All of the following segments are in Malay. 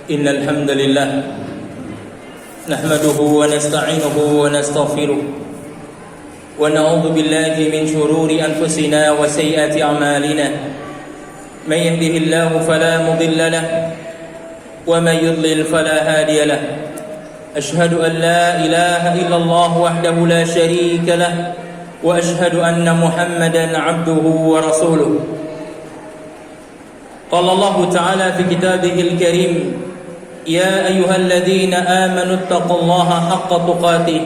إن الحمد لله نحمده ونستعينه ونستغفره ونعوذ بالله من شرور أنفسنا وسيئات أعمالنا من يهده الله فلا مضل له ومن يضلل فلا هادي له أشهد أن لا إله إلا الله وحده لا شريك له وأشهد أن محمدا عبده ورسوله قال الله تعالى في كتابه الكريم يا أيها الذين آمنوا اتقوا الله حق تقاته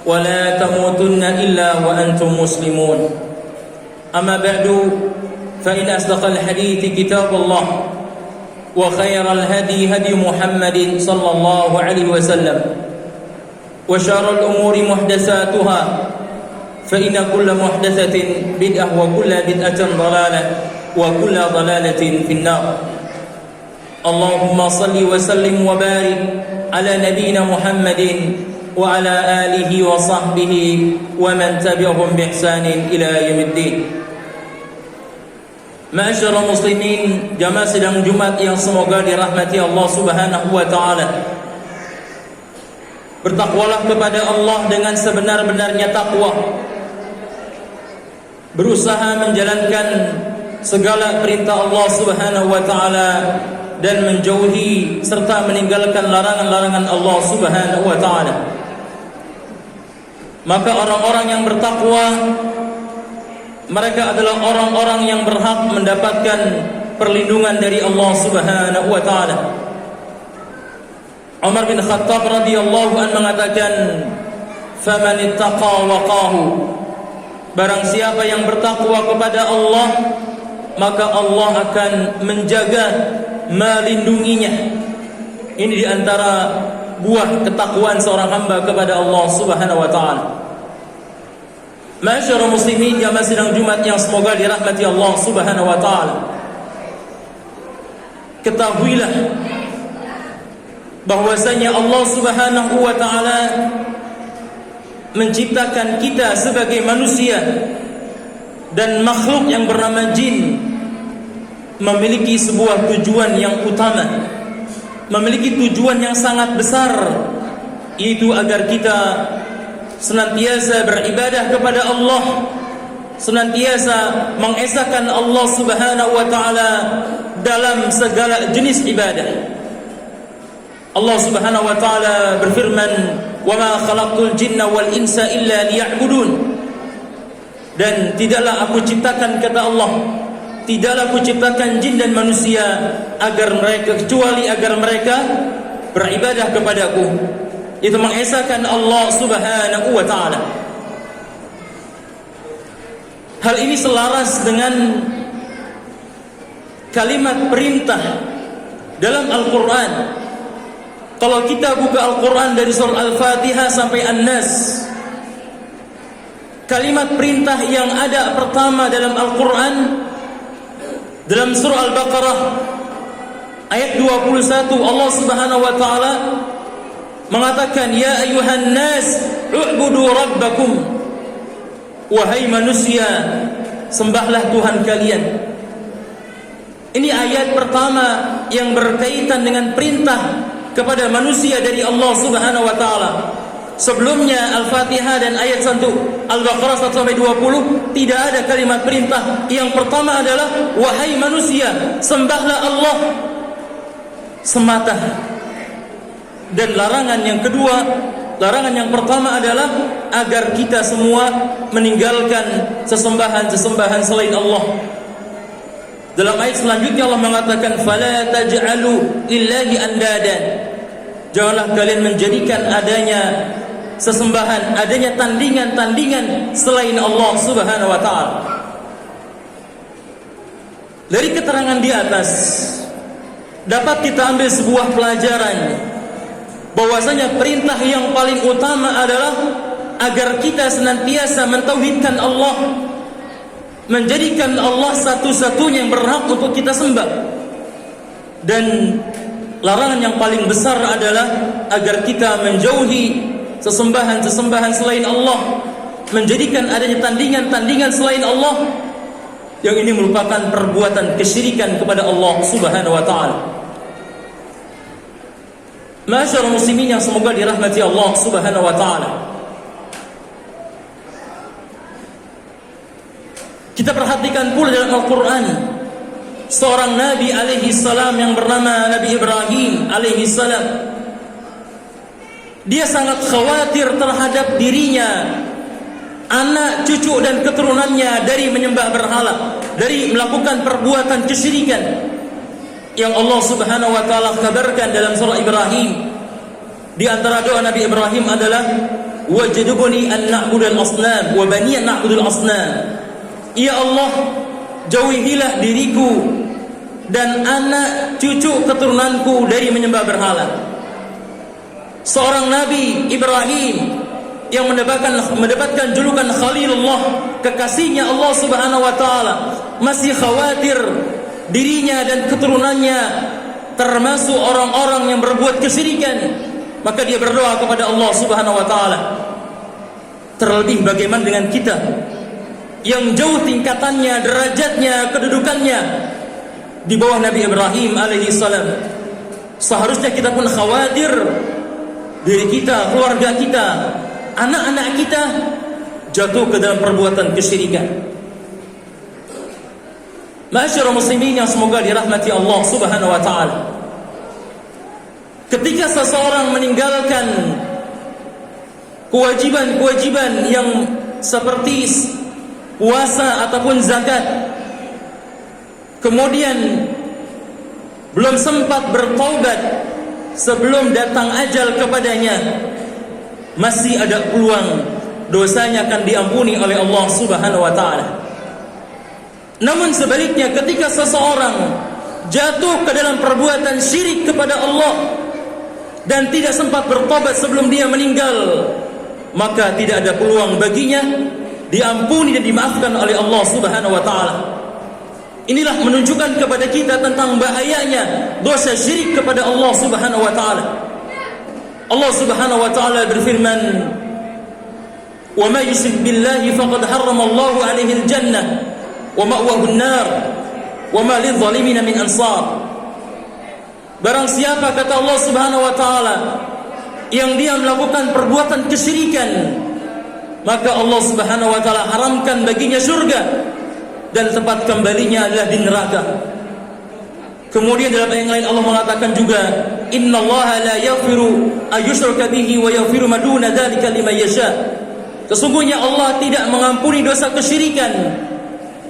ولا تموتن إلا وأنتم مسلمون أما بعد فإن أصدق الحديث كتاب الله وخير الهدي هدي محمد صلى الله عليه وسلم وشر الأمور محدثاتها فإن كل محدثة بدعة وكل بدعة ضلالة وكل ضلالة في النار اللهم صل وسلم وبارك على نبينا محمد وعلى آله وصحبه ومن تبعهم بإحسان إلى يوم الدين. Ma'asyiral muslimin, jamaah sidang Jumat yang semoga dirahmati Allah Subhanahu wa taala. Bertakwalah kepada Allah dengan sebenar-benarnya takwa. Berusaha menjalankan segala perintah Allah Subhanahu wa taala dan menjauhi serta meninggalkan larangan-larangan Allah Subhanahu wa taala. Maka orang-orang yang bertakwa mereka adalah orang-orang yang berhak mendapatkan perlindungan dari Allah Subhanahu wa taala. Umar bin Khattab radhiyallahu anhu mengatakan, "Faman ittaqa waqahu." Barang siapa yang bertakwa kepada Allah, maka Allah akan menjaga, melindunginya. Ini di antara buah ketakwaan seorang hamba kepada Allah Subhanahu wa taala. Ma'asyiral muslimin, jamaah sidang Jumat yang semoga dirahmati Allah Subhanahu wa taala. Ketahuilah bahwasanya Allah Subhanahu wa taala menciptakan kita sebagai manusia dan makhluk yang bernama jin memiliki sebuah tujuan yang utama, memiliki tujuan yang sangat besar, yaitu agar kita senantiasa beribadah kepada Allah, senantiasa mengesahkan Allah Subhanahu wa taala dalam segala jenis ibadah. Allah Subhanahu wa taala berfirman, "Wa ma khalaqtul jinna wal insa illa liya'budun." Dan tidaklah aku ciptakan, kata Allah, tidaklah aku ciptakan jin dan manusia kecuali agar mereka beribadah kepadaku. Itu mengesahkan Allah Subhanahu wa taala. Hal ini selaras dengan kalimat perintah dalam Al-Qur'an. Kalau kita buka Al-Qur'an dari surah Al-Fatihah sampai An-Nas, kalimat perintah yang ada pertama dalam Al-Qur'an dalam surah Al-Baqarah ayat 21, Allah Subhanahu wa taala mengatakan, "Ya ayuhan nas, u'budu rabbakum." Wahai manusia, sembahlah Tuhan kalian. Ini ayat pertama yang berkaitan dengan perintah kepada manusia dari Allah Subhanahu wa taala. Sebelumnya Al-Fatihah dan ayat 1 Al-Baqarah 1 sampai 20 tidak ada kalimat perintah. Yang pertama adalah wahai manusia, sembahlah Allah semata. Dan larangan yang kedua, larangan yang pertama adalah agar kita semua meninggalkan sesembahan-sesembahan selain Allah. Dalam ayat selanjutnya Allah mengatakan, "Fala taj'alu lillahi andadan." Janganlah kalian menjadikan adanya sesembahan, adanya tandingan-tandingan selain Allah Subhanahu wa taala. Dari keterangan di atas dapat kita ambil sebuah pelajaran bahwasanya perintah yang paling utama adalah agar kita senantiasa mentauhidkan Allah, menjadikan Allah satu-satunya yang berhak untuk kita sembah. Dan larangan yang paling besar adalah agar kita menjauhi sesembahan-sesembahan selain Allah, menjadikan adanya tandingan-tandingan selain Allah, yang ini merupakan perbuatan kesyirikan kepada Allah Subhanahu wa taala. Ma'asyiral muslimin yang semoga dirahmati Allah Subhanahu wa taala. Kita perhatikan pula dalam Al-Qur'an seorang nabi alaihi salam yang bernama Nabi Ibrahim alaihi salam. Dia sangat khawatir terhadap dirinya, anak, cucu dan keturunannya dari menyembah berhala, dari melakukan perbuatan kesyirikan yang Allah Subhanahu wa taala kabarkan dalam surah Ibrahim. Di antara doa Nabi Ibrahim adalah wajidubni an na'budal asnam wa bani an na'budul asnam. Ya Allah, jauhilah diriku dan anak cucu keturunanku dari menyembah berhala. Seorang Nabi Ibrahim yang mendapatkan julukan Khalilullah, kekasihnya Allah Subhanahu wa taala, masih khawatir dirinya dan keturunannya termasuk orang-orang yang berbuat kesyirikan, maka dia berdoa kepada Allah Subhanahu wa taala. Terlebih bagaimana dengan kita yang jauh tingkatannya, derajatnya, kedudukannya di bawah Nabi Ibrahim alaihi salam. Seharusnya kita pun khawatir diri kita, keluarga kita, anak-anak kita jatuh ke dalam perbuatan kesyirikan. Ma'asyiral muslimin yang semoga dirahmati Allah Subhanahu wa taala. Ketika seseorang meninggalkan kewajiban-kewajiban yang seperti puasa ataupun zakat, kemudian belum sempat bertaubat sebelum datang ajal kepadanya, masih ada peluang dosanya akan diampuni oleh Allah Subhanahu wa taala. Namun sebaliknya, ketika seseorang jatuh ke dalam perbuatan syirik kepada Allah dan tidak sempat bertobat sebelum dia meninggal, maka tidak ada peluang baginya diampuni dan dimaafkan oleh Allah Subhanahu wa taala. Inilah menunjukkan kepada kita tentang bahayanya dosa syirik kepada Allah Subhanahu wa taala. Allah Subhanahu wa taala berfirman, "Wa may yusyrik billahi faqad harrama Allahu 'alaihi al-jannah wa ma'wahu an-nar wa ma lidh-dhalimin min ansar." Barang siapa, kata Allah Subhanahu wa taala, yang dia melakukan perbuatan kesyirikan, maka Allah Subhanahu wa taala haramkan baginya surga dan tempat kembalinya adalah di neraka. Kemudian dalam ayat yang lain Allah mengatakan juga, "Innallaha la yaghfiru ayyushraka bihi wa yaghfiru ma duna dzalika liman yasha." Sesungguhnya Allah tidak mengampuni dosa kesyirikan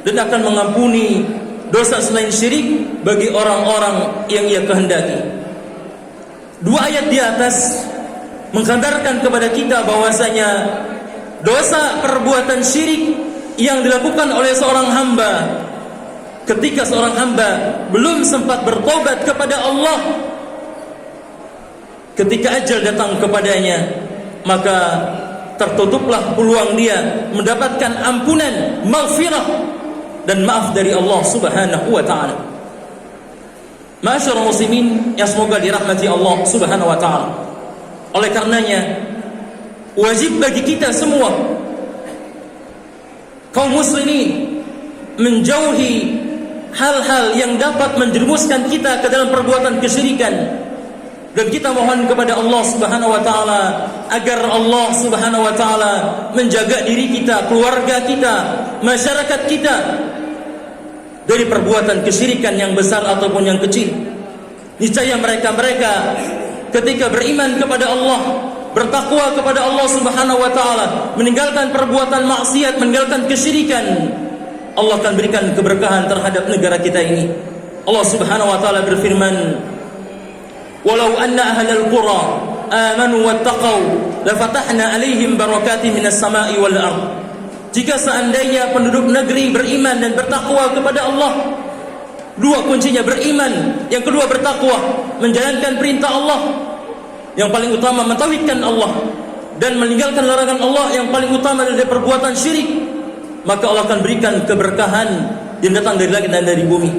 dan akan mengampuni dosa selain syirik bagi orang-orang yang Ia kehendaki. Dua ayat di atas mengkabarkan kepada kita bahwasanya dosa perbuatan syirik yang dilakukan oleh seorang hamba, ketika seorang hamba belum sempat bertobat kepada Allah, ketika ajal datang kepadanya, maka tertutuplah peluang dia mendapatkan ampunan, maghfirah dan maaf dari Allah Subhanahu wa taala. Ma'asyiral muslimin yang semoga dirahmati Allah Subhanahu wa taala. Oleh karenanya, wajib bagi kita semua kaum muslimin menjauhi hal-hal yang dapat menjerumuskan kita ke dalam perbuatan kesyirikan. Dan kita mohon kepada Allah Subhanahu wa taala agar Allah Subhanahu wa taala menjaga diri kita, keluarga kita, masyarakat kita dari perbuatan kesyirikan yang besar ataupun yang kecil. Niscaya mereka-mereka ketika beriman kepada Allah, bertakwa kepada Allah Subhanahu wa taala, meninggalkan perbuatan maksiat, meninggalkan kesyirikan, Allah akan berikan keberkahan terhadap negara kita ini. Allah Subhanahu wa taala berfirman, "Walau anna ahlal qura amanu wattaqau lafatahna 'alaihim barakatin minas sama'i wal ardh." Jika seandainya penduduk negeri beriman dan bertakwa kepada Allah, dua kuncinya beriman, yang kedua bertakwa, menjalankan perintah Allah, yang paling utama mentauhidkan Allah dan meninggalkan larangan Allah yang paling utama dari perbuatan syirik, maka Allah akan berikan keberkahan yang datang dari langit dan dari bumi.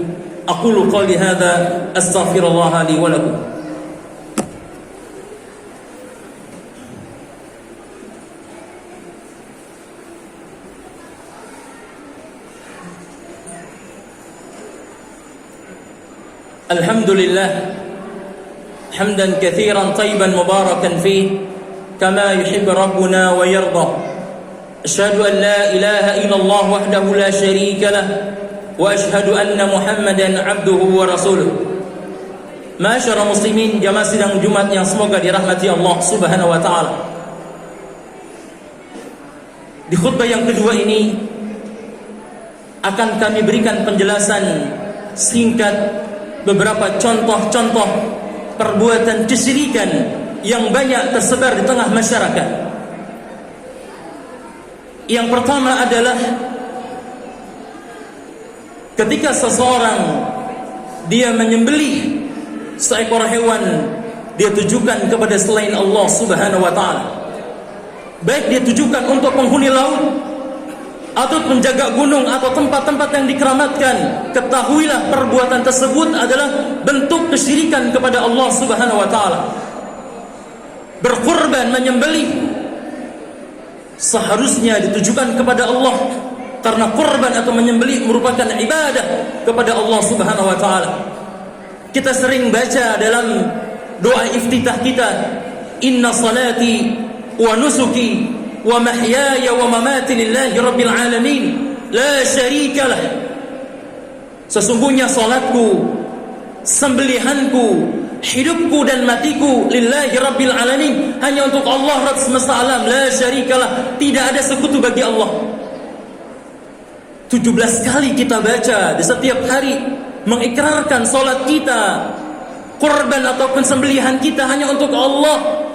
Aqulu qouli hadza astaghfirullah li wa lakum. Alhamdulillah, حمدا كثيرا طيبا مباركا فيه كما يحب ربنا ويرضى. أشهد أن لا إله إلا الله وحده لا شريك له وأشهد أن محمدا عبده ورسوله. Masyarakat muslimin, jamaah sidang Jumat yang semoga dirahmati Allah Subhanahu wa taala. Di khutbah yang kedua ini akan kami berikan penjelasan singkat beberapa contoh-contoh perbuatan kesyirikan yang banyak tersebar di tengah masyarakat. Yang pertama adalah ketika seseorang dia menyembelih seekor hewan, dia tujukan kepada selain Allah Subhanahu wa taala. Baik dia tujukan untuk penghuni laut atau penjaga gunung atau tempat-tempat yang dikeramatkan, ketahuilah perbuatan tersebut adalah bentuk kesyirikan kepada Allah Subhanahu wa taala. Berkorban, menyembelih seharusnya ditujukan kepada Allah, karena korban atau menyembelih merupakan ibadah kepada Allah Subhanahu wa taala. Kita sering baca dalam doa iftitah kita, inna salati wa nusuki wa mahyaya wa mamati lillahi rabbil alamin la syarika lah. Sesungguhnya salatku, sembelihanku, hidupku dan matiku lillahi rabbil alamin, hanya untuk Allah Rabb semesta alam, la syarikalah, tidak ada sekutu bagi Allah. 17 kali kita baca di setiap hari, mengikrarkan salat kita, kurban ataupun sembelihan kita hanya untuk Allah.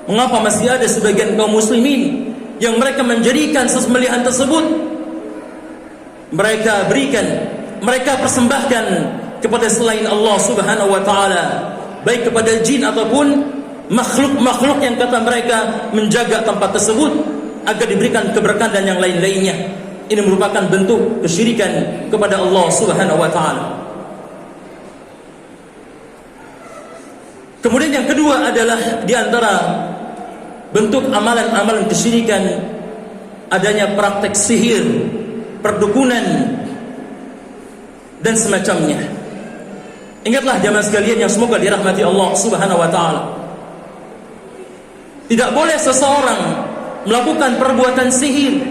Mengapa masih ada sebagian kaum muslimin yang mereka menjadikan sembelihan tersebut mereka berikan, mereka persembahkan kepada selain Allah Subhanahu wa taala, baik kepada jin ataupun makhluk-makhluk yang kata mereka menjaga tempat tersebut agar diberikan keberkahan dan yang lain-lainnya. Ini merupakan bentuk kesyirikan kepada Allah Subhanahu wa taala. Kemudian yang kedua adalah di antara bentuk amalan-amalan kesyirikan adanya praktek sihir, perdukunan dan semacamnya. Ingatlah jamaah sekalian yang semoga dirahmati Allah Subhanahu wa taala. Tidak boleh seseorang melakukan perbuatan sihir,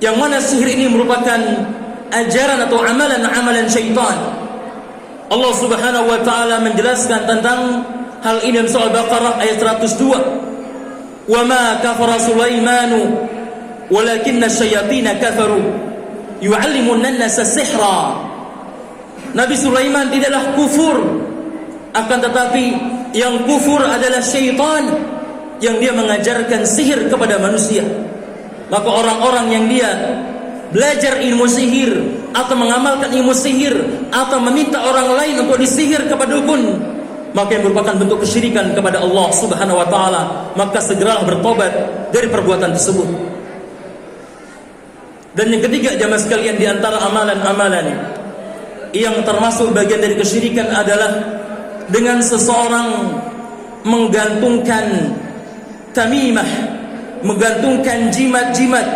yang mana sihir ini merupakan ajaran atau amalan-amalan syaitan. Allah Subhanahu wa taala menjelaskan tentang hal ini dalam surah Al-Baqarah ayat 102. Wa ma kafara Sulaimanu walakinna asyayatina kafaru yu'allimunna an-nasa sihra. Nabi Sulaiman tidaklah kufur, akan tetapi yang kufur adalah syaitan yang dia mengajarkan sihir kepada manusia. Maka orang-orang yang dia belajar ilmu sihir atau mengamalkan ilmu sihir atau meminta orang lain untuk disihir kepada dukun, maka yang merupakan bentuk kesyirikan kepada Allah Subhanahu wa taala, maka segeralah bertobat dari perbuatan tersebut. Dan yang ketiga jamaah sekalian, di antara amalan-amalan yang termasuk bagian dari kesyirikan adalah dengan seseorang menggantungkan tamimah, menggantungkan jimat-jimat,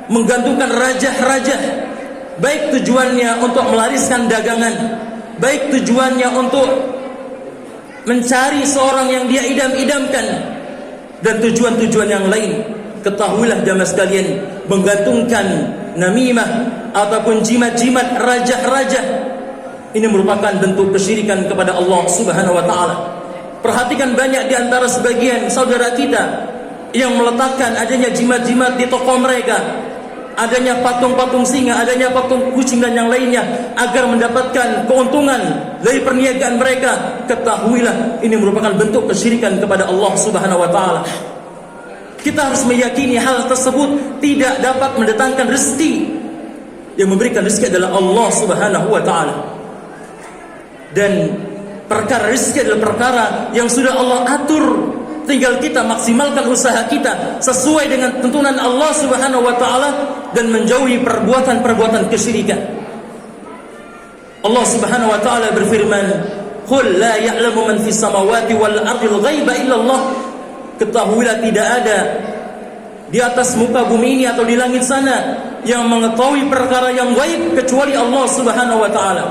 menggantungkan rajah-rajah, baik tujuannya untuk melariskan dagangan, baik tujuannya untuk mencari seorang yang dia idam-idamkan, dan tujuan-tujuan yang lain. Ketahuilah jamaah sekalian, menggantungkan namimah ataupun jimat-jimat, rajah-rajah, ini merupakan bentuk kesyirikan kepada Allah Subhanahu wa taala. Perhatikan banyak di antara sebagian saudara kita yang meletakkan adanya jimat-jimat di toko mereka, adanya patung-patung singa, adanya patung kucing dan yang lainnya agar mendapatkan keuntungan dari perniagaan mereka. Ketahuilah ini merupakan bentuk kesyirikan kepada Allah Subhanahu wa taala. Kita harus meyakini hal tersebut tidak dapat mendatangkan rezeki. Yang memberikan rezeki adalah Allah Subhanahu wa taala. Dan perkara rezeki adalah perkara yang sudah Allah atur. Tinggal kita maksimalkan usaha kita sesuai dengan tuntunan Allah Subhanahu wa taala dan menjauhi perbuatan-perbuatan kesyirikan. Allah Subhanahu wa taala berfirman, "Qul la ya'lamu man fis samawati wal ardil ghaiba illa Allah." Ketahuilah tidak ada di atas muka bumi ini atau di langit sana yang mengetahui perkara yang gaib kecuali Allah Subhanahu wa taala.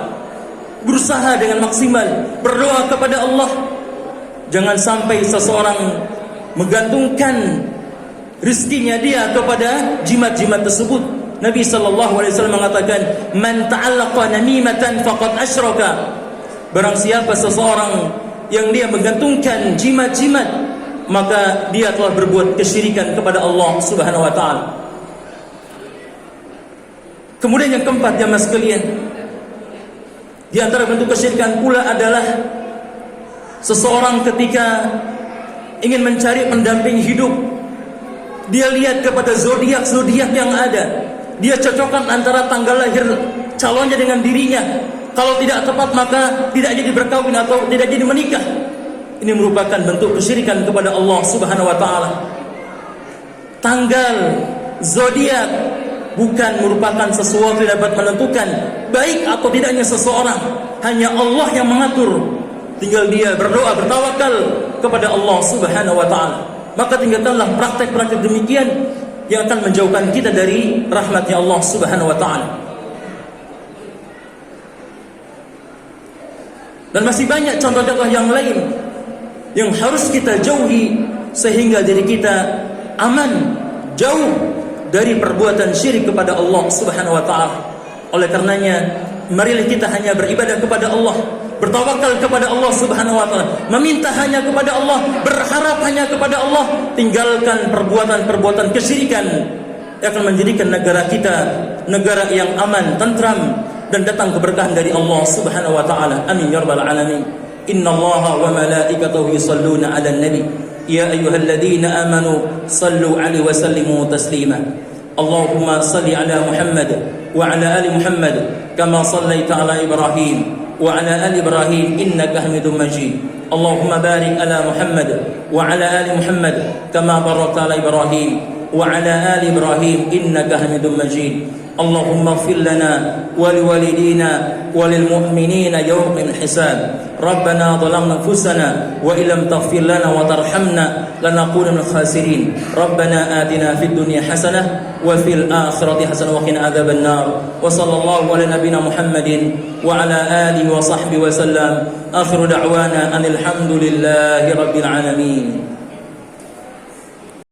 Berusaha dengan maksimal, berdoa kepada Allah Jangan sampai seseorang menggantungkan rizkinya dia kepada jimat-jimat tersebut. Nabi SAW mengatakan, "Man ta'allaqa namimatan faqad asyraka." Barang siapa seseorang yang dia menggantungkan jimat-jimat, maka dia telah berbuat kesyirikan kepada Allah Subhanahu wa taala. Kemudian yang keempat, jamaah sekalian, di antara bentuk kesyirikan pula adalah seseorang ketika ingin mencari pendamping hidup, dia lihat kepada zodiak-zodiak yang ada, dia cocokkan antara tanggal lahir calonnya dengan dirinya. Kalau tidak tepat maka tidak jadi berkawin atau tidak jadi menikah. Ini merupakan bentuk kesyirikan kepada Allah Subhanahu wa taala. Tanggal, zodiak bukan merupakan sesuatu yang dapat menentukan baik atau tidaknya seseorang. Hanya Allah yang mengatur. Tinggal dia berdoa, bertawakal kepada Allah Subhanahu wa taala. Maka tinggalkanlah praktek-praktek demikian yang akan menjauhkan kita dari rahmatnya Allah Subhanahu wa taala. Dan masih banyak contoh-contoh yang lain yang harus kita jauhi sehingga diri kita aman, jauh dari perbuatan syirik kepada Allah Subhanahu wa taala. Oleh karenanya, marilah kita hanya beribadah kepada Allah, bertawakal kepada Allah Subhanahu wa taala, meminta hanya kepada Allah, berharap hanya kepada Allah, tinggalkan perbuatan-perbuatan kesyirikan yang akan menjadikan negara kita negara yang aman, tentram dan datang keberkahan dari Allah Subhanahu wa taala. Amin ya rabbal alamin. Innallaha wa malaikatahu yusalluna 'alan nabi ya ayyuhalladzina amanu sallu 'alaihi wa sallimu taslima. Allahumma salli 'ala Muhammad wa 'ala ali Muhammad kama sallaita 'ala Ibrahim wa 'ala ali Ibrahim innaka Hamidum Majid. Allahumma barik 'ala Muhammad wa 'ala ali Muhammad kama barakta 'ala Ibrahim wa 'ala ali Ibrahim innaka Hamidum Majid. Allahumma ighfir lana wa liwalidina wa lilmu'minina yawmal hisab. Rabbana zalamna anfusana wa illam taghfir lana wa tarhamna lanakunanna minal khasirin. Rabbana atina fid dunya hasanah wa fil akhirati hasanah wa qina adzaban nar. Wa sallallahu ala nabiyyina Muhammadin wa ala alihi wa sahbihi wa sallam. Akhiru da'wana anil hamdulillahi rabbil alamin.